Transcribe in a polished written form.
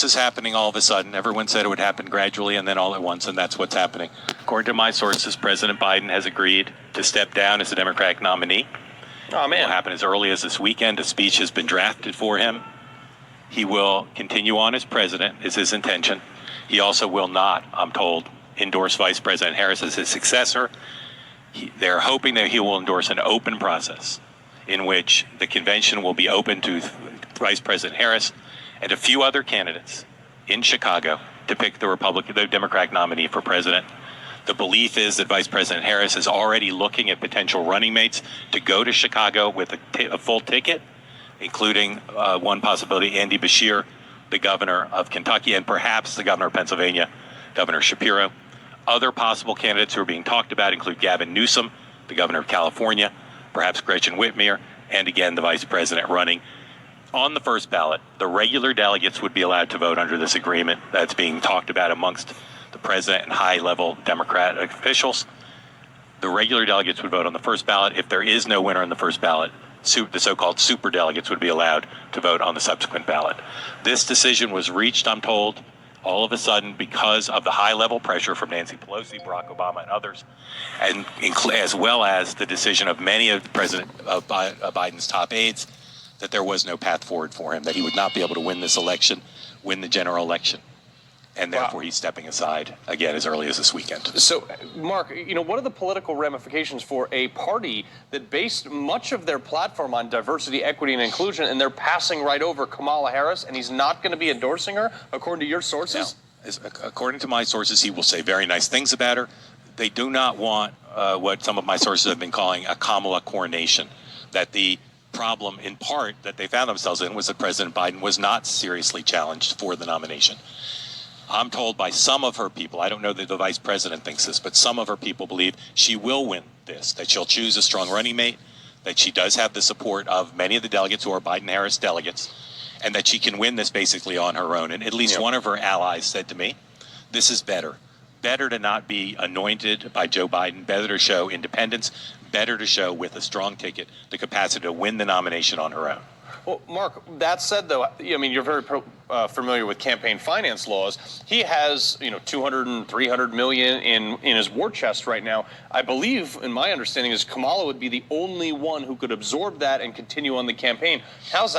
This is happening all of a sudden. Everyone said it would happen gradually and then all at once, and that's what's happening. According to my sources, President Biden has agreed to step down as the Democratic nominee. Oh, man. It will happen as early as this weekend. A speech has been drafted for him. He will continue on as president, is his intention. He also will not, I'm told, endorse Vice President Harris as his successor. They're hoping that he will endorse an open process in which the convention will be open to Vice President Harris and a few other candidates in Chicago to pick the Democratic nominee for president. The belief is that Vice President Harris is already looking at potential running mates to go to Chicago with a full ticket, including one possibility, Andy Beshear, the governor of Kentucky, and perhaps the governor of Pennsylvania, Governor Shapiro. Other possible candidates who are being talked about include Gavin Newsom, the governor of California, perhaps Gretchen Whitmer, and again, the vice president running. On the first ballot, the regular delegates would be allowed to vote under this agreement that's being talked about amongst the president and high-level Democratic officials. The regular delegates would vote on the first ballot. If there is no winner on the first ballot, the so-called superdelegates would be allowed to vote on the subsequent ballot. This decision was reached, I'm told, all of a sudden because of the high-level pressure from Nancy Pelosi, Barack Obama, and others, and as well as the decision of many of President Biden's top aides that there was no path forward for him, that he would not be able to win this election, win the general election. And therefore, he's stepping aside again as early as this weekend. So, Mark, what are the political ramifications for a party that based much of their platform on diversity, equity, and inclusion, and they're passing right over Kamala Harris, and he's not going to be endorsing her, according to your sources? Now, according to my sources, he will say very nice things about her. They do not want what some of my sources have been calling a Kamala coronation, that the problem, in part, that they found themselves in was that President Biden was not seriously challenged for the nomination. I'm told by some of her people, I don't know that the vice president thinks this, but some of her people believe she will win this, that she'll choose a strong running mate, that she does have the support of many of the delegates who are Biden-Harris delegates, and that she can win this basically on her own. And at least one of her allies said to me, this is better. Better to not be anointed by Joe Biden, better to show independence, better to show with a strong ticket the capacity to win the nomination on her own. Well, Mark, that said, though, you're very familiar with campaign finance laws. He has, 200 and 300 million in his war chest right now. I believe, in my understanding, is Kamala would be the only one who could absorb that and continue on the campaign. How's that?